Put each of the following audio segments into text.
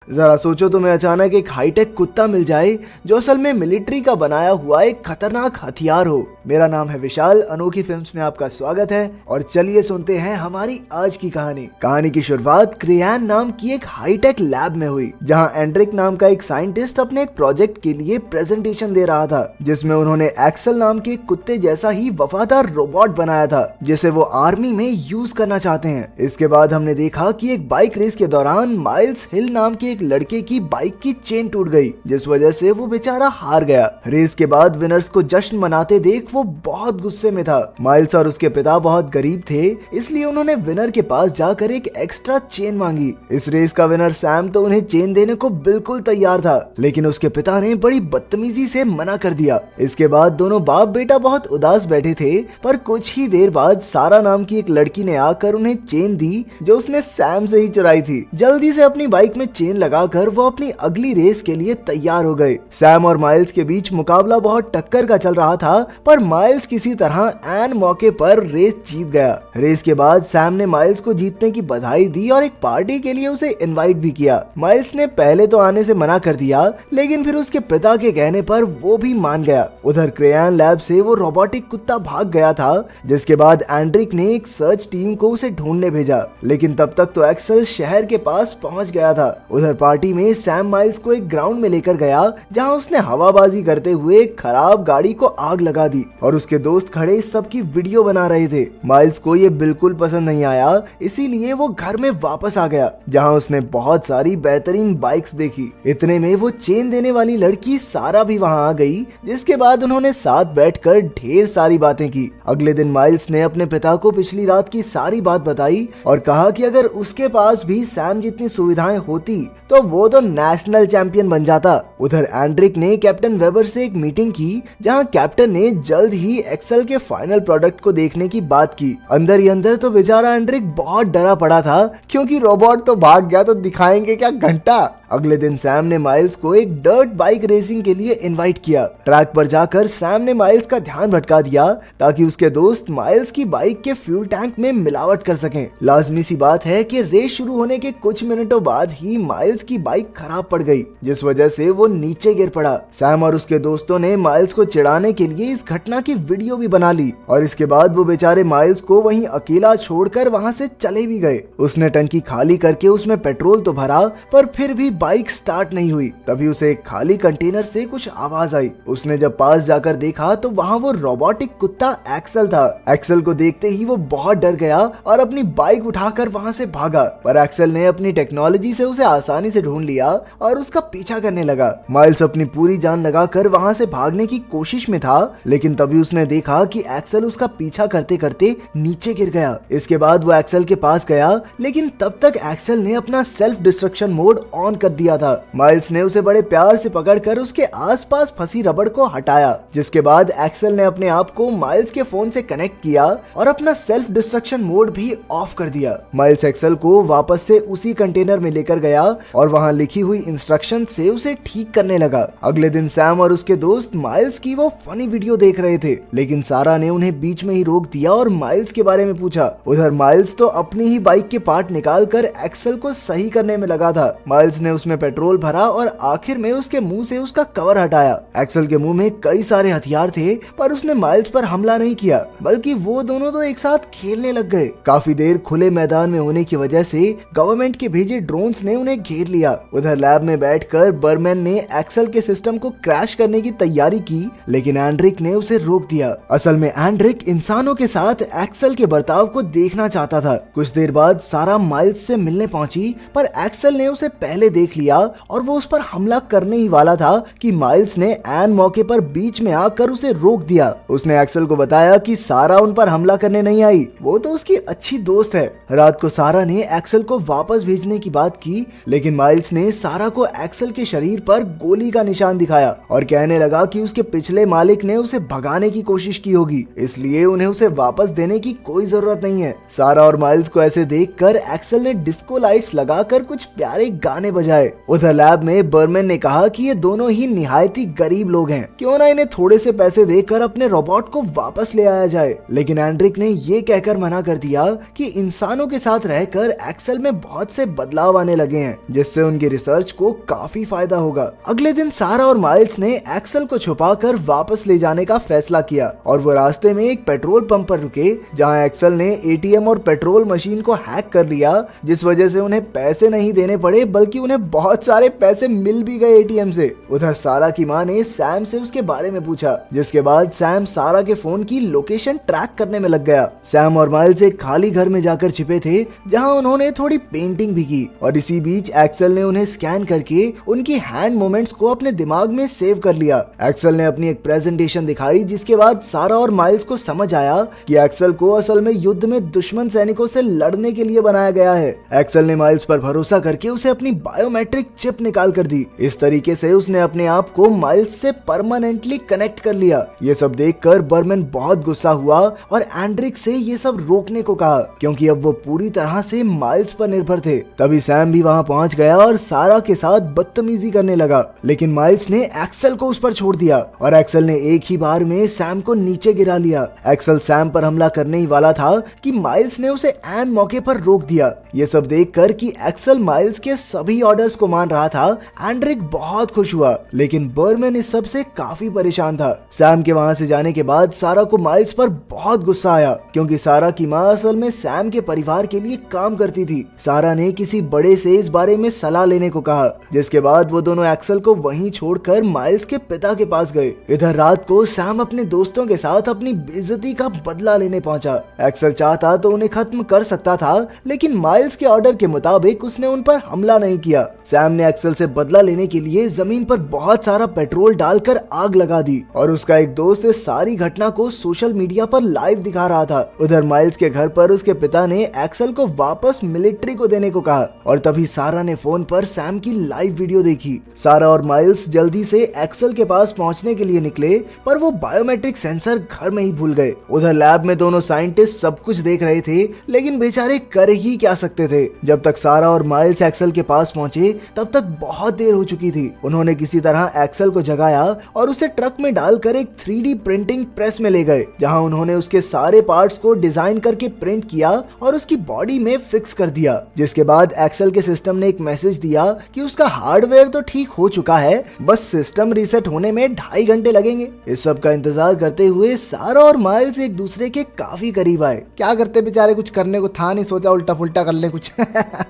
जरा सोचो तुम्हें अचानक एक हाईटेक कुत्ता मिल जाए जो असल में मिलिट्री का बनाया हुआ एक खतरनाक हथियार हो। मेरा नाम है विशाल, अनोखी फिल्म्स में आपका स्वागत है और चलिए सुनते हैं हमारी आज की कहानी की शुरुआत क्रेयान नाम की एक हाईटेक लैब में हुई, जहां एंड्रिक नाम का एक साइंटिस्ट अपने एक प्रोजेक्ट के लिए प्रेजेंटेशन दे रहा था, जिसमें उन्होंने एक्सेल नाम के कुत्ते जैसा ही वफादार रोबोट बनाया था जिसे वो आर्मी में यूज करना चाहते हैं। इसके बाद हमने देखा कि एक बाइक रेस के दौरान माइल्स हिल नाम के एक लड़के की बाइक की चेन टूट गई, जिस वजह से वो बेचारा हार गया। रेस के बाद विनर्स को जश्न मनाते देख वो बहुत गुस्से में था। माइल्स और उसके पिता बहुत गरीब थे, इसलिए उन्होंने विनर के पास जाकर एक एक्स्ट्रा चेन मांगी। इस रेस का विनर सैम तो उन्हें चेन देने को बिल्कुल तैयार था, लेकिन उसके पिता ने बड़ी बदतमीजी से मना कर दिया। इसके बाद दोनों बाप बेटा बहुत उदास बैठे थे, पर कुछ ही देर बाद सारा नाम की एक लड़की ने आकर उन्हें चेन दी जो उसने सैम से ही चुराई थी। जल्दी से अपनी बाइक में चेन लगाकर वो अपनी अगली रेस के लिए तैयार हो गए। सैम और माइल्स के बीच मुकाबला बहुत टक्कर का चल रहा था, पर माइल्स किसी तरह एन मौके पर रेस जीत गया। रेस के बाद सैम ने माइल्स को जीतने की बधाई दी और एक पार्टी के लिए उसे इनवाइट भी किया। माइल्स ने पहले तो आने से मना कर दिया, लेकिन फिर उसके पिता के कहने पर वो भी मान गया। उधर क्रेयान लैब से वो रोबोटिक कुत्ता भाग गया था, जिसके बाद एंड्रिक ने एक सर्च टीम को उसे ढूंढने भेजा, लेकिन तब तक तो एक्सेल शहर के पास पहुंच गया था। उधर पार्टी में सैम माइल्स को एक ग्राउंड में लेकर गया, जहां उसने हवाबाजी करते हुए एक खराब गाड़ी को आग लगा दी और उसके दोस्त खड़े इस सब की वीडियो बना रहे थे। माइल्स को ये बिल्कुल पसंद नहीं आया, इसीलिए वो घर में वापस आ गया, जहां उसने बहुत सारी बेहतरीन बाइक्स देखी। इतने में वो चेन देने वाली लड़की सारा भी वहां आ गई, जिसके बाद उन्होंने साथ बैठकर ढेर सारी बातें की। अगले दिन माइल्स ने अपने पिता को पिछली रात की सारी बात बताई और कहा कि अगर उसके पास भी सैम जितनी सुविधाएं होती तो वो तो नेशनल चैंपियन बन जाता। उधर एंड्रिक ने कैप्टन वेबर से एक मीटिंग की, जहां कैप्टन ने जल्द ही एक्सेल के फाइनल प्रोडक्ट को देखने की बात की। अंदर ही अंदर तो बेचारा एंड्रिक बहुत डरा पड़ा था, क्योंकि रोबोट तो भाग गया तो दिखाएंगे क्या घंटा। अगले दिन सैम ने माइल्स को एक डर्ट बाइक रेसिंग के लिए इनवाइट किया। ट्रैक पर जाकर सैम ने माइल्स का ध्यान भटका दिया, ताकि उसके दोस्त माइल्स की बाइक के फ्यूल टैंक में मिलावट कर सकें। लाजमी सी बात है कि रेस शुरू होने के कुछ मिनटों बाद ही माइल्स की बाइक खराब पड़ गई, जिस वजह से वो नीचे गिर पड़ा। सैम और उसके दोस्तों ने माइल्स को चिढ़ाने के लिए इस घटना की वीडियो भी बना ली और इसके बाद वो बेचारे माइल्स को वहीं अकेला छोड़कर वहां से चले भी गए। उसने टंकी खाली करके उसमें पेट्रोल तो भरा, पर फिर भी बाइक स्टार्ट नहीं हुई। तभी उसे एक खाली कंटेनर से कुछ आवाज आई। उसने जब पास जाकर देखा तो वहां वो रोबोटिक कुत्ता एक्सेल था। एक्सेल को देखते ही वो बहुत डर गया और अपनी बाइक उठाकर वहां से भागा, पर एक्सेल ने अपनी टेक्नोलॉजी से उसे आसानी से ढूंढ लिया और उसका पीछा करने लगा। माइल्स अपनी पूरी जान लगाकर वहां से भागने की कोशिश में था, लेकिन तभी उसने देखा कि एक्सेल उसका पीछा करते करते नीचे गिर गया। इसके बाद वो एक्सेल के पास गया, लेकिन तब तक एक्सेल ने अपना सेल्फ डिस्ट्रक्शन मोड ऑन कर दिया था। माइल्स ने उसे बड़े प्यार से पकड़कर उसके आसपास फंसी रबड़ को हटाया, जिसके बाद एक्सेल ने अपने आप को माइल्स के फोन से कनेक्ट किया और अपना सेल्फ डिस्ट्रक्शन मोड भी ऑफ कर दिया। माइल्स एक्सेल को वापस से उसी कंटेनर में लेकर गया और वहां लिखी हुई इंस्ट्रक्शन से उसे ठीक करने लगा। अगले दिन सैम और उसके दोस्त माइल्स की वो फनी वीडियो देख रहे थे, लेकिन सारा ने उन्हें बीच में ही रोक दिया और माइल्स के बारे में पूछा। उधर माइल्स तो अपनी ही बाइक के पार्ट निकालकर एक्सेल को सही करने में लगा था। माइल्स ने उसमें पेट्रोल भरा और आखिर में उसके मुंह से उसका कवर हटाया। एक्सेल के मुंह में कई सारे हथियार थे, पर उसने माइल्स पर हमला नहीं किया, बल्कि वो दोनों तो एक साथ खेलने लग गए। काफी देर खुले मैदान में होने की वजह से गवर्नमेंट के भेजे ड्रोन्स ने उन्हें घेर लिया। उधर लैब में बैठकर बर्मैन ने एक्सेल के सिस्टम को क्रैश करने की तैयारी की, लेकिन एंड्रिक ने उसे रोक दिया। असल में एंड्रिक इंसानों के साथ एक्सेल के बर्ताव को देखना चाहता था। कुछ देर बाद सारा माइल्स से मिलने पहुंची, पर एक्सेल ने उसे पहले देख लिया और वो उस पर हमला करने ही वाला था कि माइल्स ने एन मौके पर बीच में आकर उसे रोक दिया। उसने एक्सेल को बताया कि सारा उन पर हमला करने नहीं आई, वो तो उसकी अच्छी दोस्त है। रात को सारा ने एक्सेल को वापस भेजने की बात की, लेकिन माइल्स ने सारा को एक्सेल के शरीर पर गोली का निशान दिखाया और कहने लगा कि उसके पिछले मालिक ने उसे भगाने की कोशिश की होगी, इसलिए उन्हें उसे वापस देने की कोई जरूरत नहीं है। सारा और माइल्स को ऐसे देखकर एक्सेल ने डिस्को लाइट्स लगाकर कुछ प्यारे गाने बजाए। उधर लैब में बर्मैन ने कहा कि ये दोनों ही निहायती गरीब लोग हैं, क्यों ना इन्हें थोड़े से पैसे देकर अपने रोबोट को वापस ले आया जाए। लेकिन एंड्रिक ने ये कहकर मना कर दिया कि इंसानों के साथ रहकर एक्सेल में बहुत से बदलाव आने लगे हैं, जिस जिससे उनकी रिसर्च को काफी फायदा होगा। अगले दिन सारा और माइल्स ने एक्सेल को छुपाकर वापस ले जाने का फैसला किया और वो रास्ते में एक पेट्रोल पंप पर रुके, जहां एक्सेल ने एटीएम और पेट्रोल मशीन को हैक कर लिया, जिस वजह से उन्हें पैसे नहीं देने पड़े बल्कि उन्हें बहुत सारे पैसे मिल भी गए एटीएम से। उधर सारा की मां ने सैम से उसके बारे में पूछा, जिसके बाद सैम सारा के फोन की लोकेशन ट्रैक करने में लग गया। सैम और माइल्स एक खाली घर में जाकर छिपे थे, जहां उन्होंने थोड़ी पेंटिंग भी की और इसी बीच एक्सेल ने उन्हें स्कैन करके उनकी हैंड मोमेंट्स को अपने दिमाग में सेव कर लिया। एक्सेल ने अपनी एक प्रेजेंटेशन दिखाई, जिसके बाद सारा और माइल्स को समझ आया कि एक्सेल को असल में युद्ध में दुश्मन सैनिकों से लड़ने के लिए बनाया गया है। एक्सेल ने माइल्स पर भरोसा करके उसे अपनी बायोमेट्रिक चिप निकाल कर दी। इस तरीके से उसने अपने आप को माइल्स से परमानेंटली कनेक्ट कर लिया। ये सब देखकर बर्मन बहुत गुस्सा हुआ और एंड्रिक से ये सब रोकने को कहा, क्योंकि अब वो पूरी तरह से माइल्स पर निर्भर थे। तभी सैम भी वहां पहुंच गया और सारा के साथ बदतमीजी करने लगा, लेकिन माइल्स ने एक्सेल को उस पर छोड़ दिया और एक्सेल ने एक ही बार में सैम को नीचे गिरा लिया। एक्सेल सैम पर हमला करने ही वाला था कि माइल्स ने उसे ऐन मौके पर रोक दिया। ये सब देखकर कि एक्सेल माइल्स के सभी ऑर्डर्स को मान रहा था, एंड्रिक बहुत खुश हुआ, लेकिन बर्मन इस सब से काफी परेशान था। सैम के वहां से जाने के बाद सारा को माइल्स पर बहुत गुस्सा आया, क्योंकि सारा की मां असल में सैम के परिवार के लिए काम करती थी। सारा ने किसी बड़े से इस बारे में सलाह लेने को कहा, जिसके बाद वो दोनों एक्सेल को वहीं छोड़कर माइल्स के पिता के पास गए। इधर रात को सैम अपने दोस्तों के साथ अपनी बेइज्जती का बदला लेने पहुंचा। एक्सेल चाहता तो उन्हें खत्म कर सकता था, लेकिन माइल्स के ऑर्डर के मुताबिक उसने उन पर हमला नहीं किया। सैम ने एक्सेल से बदला लेने के लिए जमीन पर बहुत सारा पेट्रोल डालकर आग लगा दी और उसका एक दोस्त इस सारी घटना को सोशल मीडिया पर लाइव दिखा रहा था। उधर माइल्स के घर पर उसके पिता ने एक्सेल को वापस मिलिट्री को देने को कहा और तभी सारा ने फोन पर सैम की लाइव वीडियो देखी। सारा और माइल्स जल्दी से एक्सेल के पास पहुंचने के लिए निकले, पर वो बायोमेट्रिक सेंसर घर में ही भूल गए। उधर लैब में दोनों साइंटिस्ट सब कुछ देख रहे थे, लेकिन बेचारे कर ही क्या सकते थे। जब तक सारा और माइल्स एक्सेल के पास पहुंचे तब तक बहुत देर हो चुकी थी। उन्होंने किसी तरह एक्सेल को जगाया और उसे ट्रक में डालकर एक 3D प्रिंटिंग प्रेस में ले गए, जहां उन्होंने उसके सारे पार्ट्स को डिजाइन करके प्रिंट किया और उसकी बॉडी में फिक्स कर दिया। जिसके बाद एक्सेल के सिस्टम ने एक मैसेज दिया कि उसका हार्डवेयर तो ठीक हो चुका है, बस सिस्टम रीसेट होने में 2.5 घंटे लगेंगे। इस सब का इंतजार करते हुए सारा और माइल्स एक दूसरे के काफी करीब आए। क्या करते बेचारे, कुछ करने को था नहीं, सोचा उल्टा फुल्टा कर ले कुछ।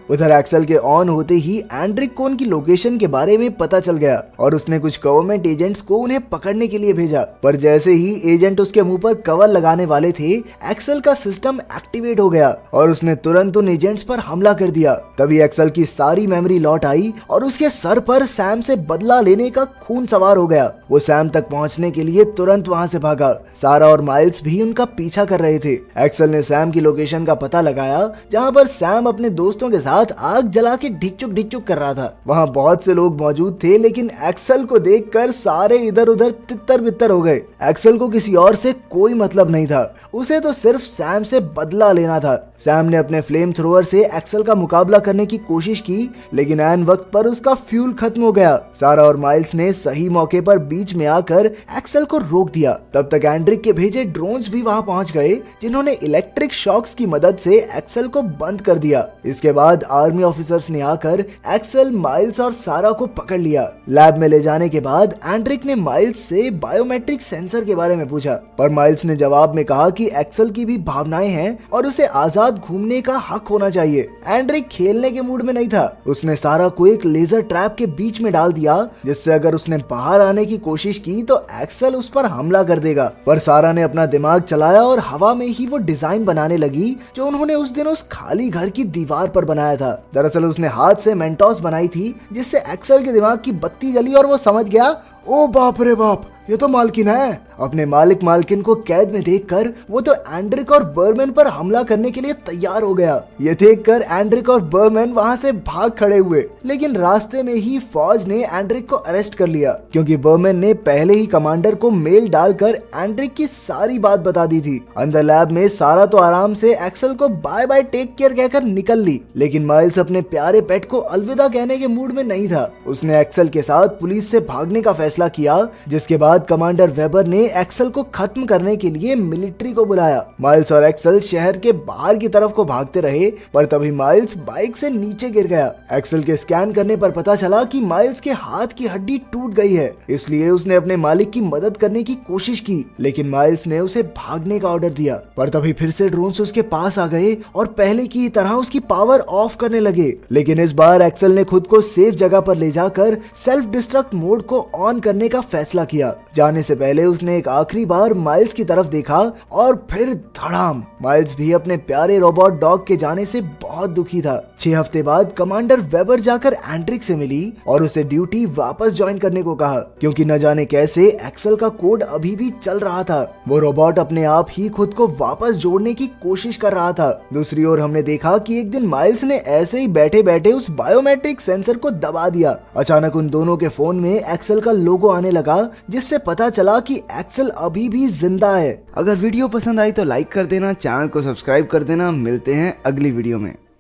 उधर एक्सेल के ऑन होते ही एंड्रिक को उनकी लोकेशन के बारे में पता चल गया और उसने कुछ गवर्नमेंट एजेंट्स को उन्हें पकड़ने के लिए भेजा। पर जैसे ही एजेंट उसके मुंह पर कवर लगाने वाले थे, एक्सेल का सिस्टम एक्टिवेट हो गया और उसने तुरंत उन एजेंट्स पर हमला कर दिया। तभी एक्सेल की सारी मेमोरी लौट आई और उसके सर पर सैम से बदला लेने का खून सवार हो गया। वो सैम तक पहुंचने के लिए तुरंत वहां से भागा। सारा और माइल्स भी उनका पीछा कर रहे थे। एक्सेल ने सैम की लोकेशन का पता लगाया, जहां पर सैम अपने दोस्तों के साथ आग जला के ढिकचुक कर रहा था। वहां बहुत से लोग मौजूद थे, लेकिन एक्सेल को देखकर सारे इधर उधर तितर बितर हो गए। एक्सेल को किसी और से कोई मतलब नहीं था, उसे तो सिर्फ सैम से बदला लेना था। सैम ने अपने फ्लेम थ्रोअर से एक्सेल का मुकाबला करने की कोशिश की, लेकिन ऐन वक्त पर उसका फ्यूल खत्म हो गया। सारा और माइल्स ने सही मौके पर बीच में आकर एक्सेल को रोक दिया। तब तक एंड्रिक के भेजे ड्रोन्स भी वहां पहुंच गए, जिन्होंने इलेक्ट्रिक शॉक्स की मदद से एक्सेल को बंद कर दिया। इसके बाद आर्मी ऑफिसर्स ने आकर एक्सेल, माइल्स और सारा को पकड़ लिया। लैब में ले जाने के बाद एंड्रिक ने माइल्स से बायोमेट्रिक सेंसर के बारे में पूछा, पर माइल्स ने जवाब में कहा कि एक्सेल की भी भावनाएं हैं और उसे आजाद घूमने का हक होना चाहिए। एंड्रिक खेलने के मूड में नहीं था। उसने सारा को एक लेजर ट्रैप के बीच में डाल दिया, जिससे अगर उसने बाहर आने की कोशिश की तो एक्सेल उस पर हमला कर देगा। पर सारा ने अपना दिमाग चलाया और हवा में ही वो डिजाइन बनाने लगी, जो उन्होंने उस दिन उस खाली घर की दीवार पर बनाया था। दरअसल उसने हाथ से मेंटोस बनाई थी, जिससे एक्सेल के दिमाग की बत्ती जली और वो समझ गया, ओ बाप रे बाप, ये तो मालकिन है। अपने मालिक मालकिन को कैद में देखकर वो तो एंड्रिक और बर्मन पर हमला करने के लिए तैयार हो गया। ये देखकर एंड्रिक और बर्मन वहां से भाग खड़े हुए, लेकिन रास्ते में ही फौज ने एंड्रिक को अरेस्ट कर लिया, क्योंकि बर्मन ने पहले ही कमांडर को मेल डालकर एंड्रिक की सारी बात बता दी थी। अंदर लैब में सारा तो आराम से एक्सेल को बाय बाय टेक केयर कहकर निकल ली, लेकिन माइल्स अपने प्यारे पेट को अलविदा कहने के मूड में नहीं था। उसने एक्सेल के साथ पुलिस से भागने का फैसला किया, जिसके बाद कमांडर वेबर ने एक्सेल को खत्म करने के लिए मिलिट्री को बुलाया। माइल्स और एक्सेल शहर के बाहर की तरफ को भागते रहे, पर तभी माइल्स बाइक से नीचे गिर गया। एक्सेल के स्कैन करने पर पता चला कि माइल्स के हाथ की हड्डी टूट गई है, इसलिए उसने अपने मालिक की मदद करने की कोशिश की, लेकिन माइल्स ने उसे भागने का ऑर्डर दिया। पर तभी फिर से ड्रोन्स उसके पास आ गए और पहले की तरह उसकी पावर ऑफ करने लगे। लेकिन इस बार एक्सेल ने खुद को सेफ जगह पर ले जाकर सेल्फ डिस्ट्रक्ट मोड को ऑन करने का फैसला किया। जाने से पहले उसने एक आखिरी बार माइल्स की तरफ देखा और फिर धड़ाम। माइल्स भी अपने प्यारे रोबोट डॉग के जाने से बहुत दुखी था। 6 हफ्ते बाद कमांडर वेबर जाकर एंड्रिक से मिली और उसे ड्यूटी वापस ज्वाइन करने को कहा, क्योंकि न जाने कैसे एक्सेल का कोड अभी भी चल रहा था। वो रोबोट अपने आप ही खुद को वापस जोड़ने की कोशिश कर रहा था। दूसरी ओर हमने देखा कि एक दिन माइल्स ने ऐसे ही बैठे बैठे उस बायोमेट्रिक सेंसर को दबा दिया। अचानक उन दोनों के फोन में एक्सेल का लोगो आने लगा, जिससे पता चला कि एक्सेल अभी भी जिंदा है। अगर वीडियो पसंद आई तो लाइक कर देना, चैनल को सब्सक्राइब कर देना। मिलते हैं अगली वीडियो में।